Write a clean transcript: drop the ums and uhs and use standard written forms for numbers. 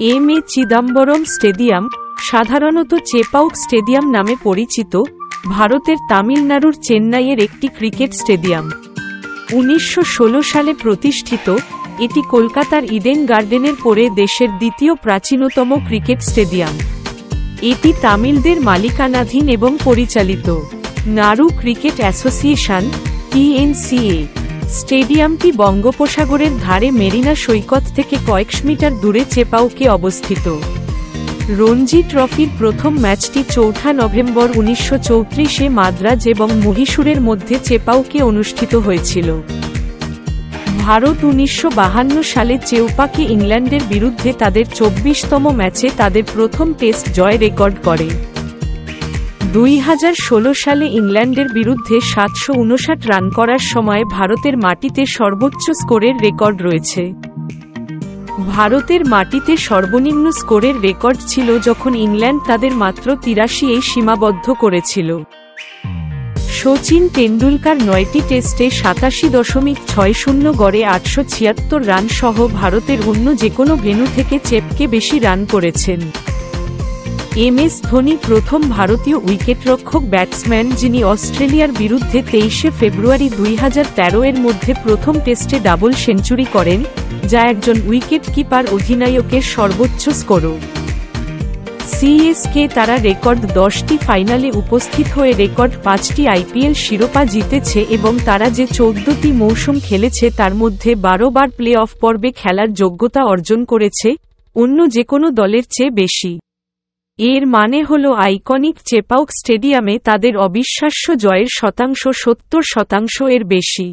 M A Chidambaram stadium, সাধারণত চেপাউক stadium নামে পরিচিত, ভারতের তামিলনাড়ুর চেন্নাইয়ের একটি ক্রিকেট স্টেডিয়াম। 1916 সালে প্রতিষ্ঠিত, এটি কলকাতার ইডেন গার্ডেনের পরে দেশের দ্বিতীয় প্রাচীনতম ক্রিকেট স্টেডিয়াম। এটি তামিলদের মালিকানাধীন এবং পরিচালিত। নাড়ু ক্রিকেট অ্যাসোসিয়েশন (TNCA) স্টেডিয়ামটি বঙ্গোপসাগরের ধারে মেরিনা সৈকত থেকে কয়েকশ মিটার দূরে চেপাউকে অবস্থিত। রঞ্জি ট্রফির প্রথম ম্যাচটি 4 নভেম্বর 1934-এ মাদ্রাজ এবং মহীশূরের মধ্যে চেপাউকে অনুষ্ঠিত হয়েছিল। ভারত 1952 সালে চেপাউকে ইংল্যান্ডের বিরুদ্ধে তাদের 24তম ম্যাচে তাদের প্রথম টেস্ট জয় রেকর্ড করে। 2016 সালে ইংল্যান্ডের বিরুদ্ধে 759 রান করার সময় ভারতের মাটিতে সর্বোচ্চ স্কোরের রেকর্ড রয়েছে। ভারতের মাটিতে সর্বনিম্ন স্কোরের রেকর্ড ছিল যখন ইংল্যান্ড তাদের মাত্র 83-এই সীমাবদ্ধ করেছিল। সচিন টেন্ডুলকার 9টি টেস্টে 87.60 গড়ে 876 রান সহ ভারতের অন্য যেকোনো ভেন্যু থেকে চেপকে বেশি রান করেছেন। MS ধোনি প্রথম ভারতীয় উইকেটরক্ষক ব্যাটসম্যান যিনি অস্ট্রেলিয়ার বিরুদ্ধে 23 ফেব্রুয়ারি 2013-এর মধ্যে প্রথম টেস্টে ডাবল সেঞ্চুরি করেন, যা একজন উইকেট কিপার অধিনায়কের সর্বোচ্চ স্কোর। CSK তারা রেকর্ড 10টি ফাইনালে উপস্থিত হয়ে রেকর্ড 5টি IPL শিরোপা জিতেছে এবং তারা যে 14টি মৌসুম খেলেছে তার মধ্যে 12 বার প্লে অফ পর্বে খেলার যোগ্যতা অর্জন করেছে, অন্য যেকোনো দলের চেয়ে বেশি। এর মানে হল আইকনিক চেপাউক স্টেডিয়ামে তাদের অবিশ্বাস্য জয়ের শতাংশ 70% এর বেশি।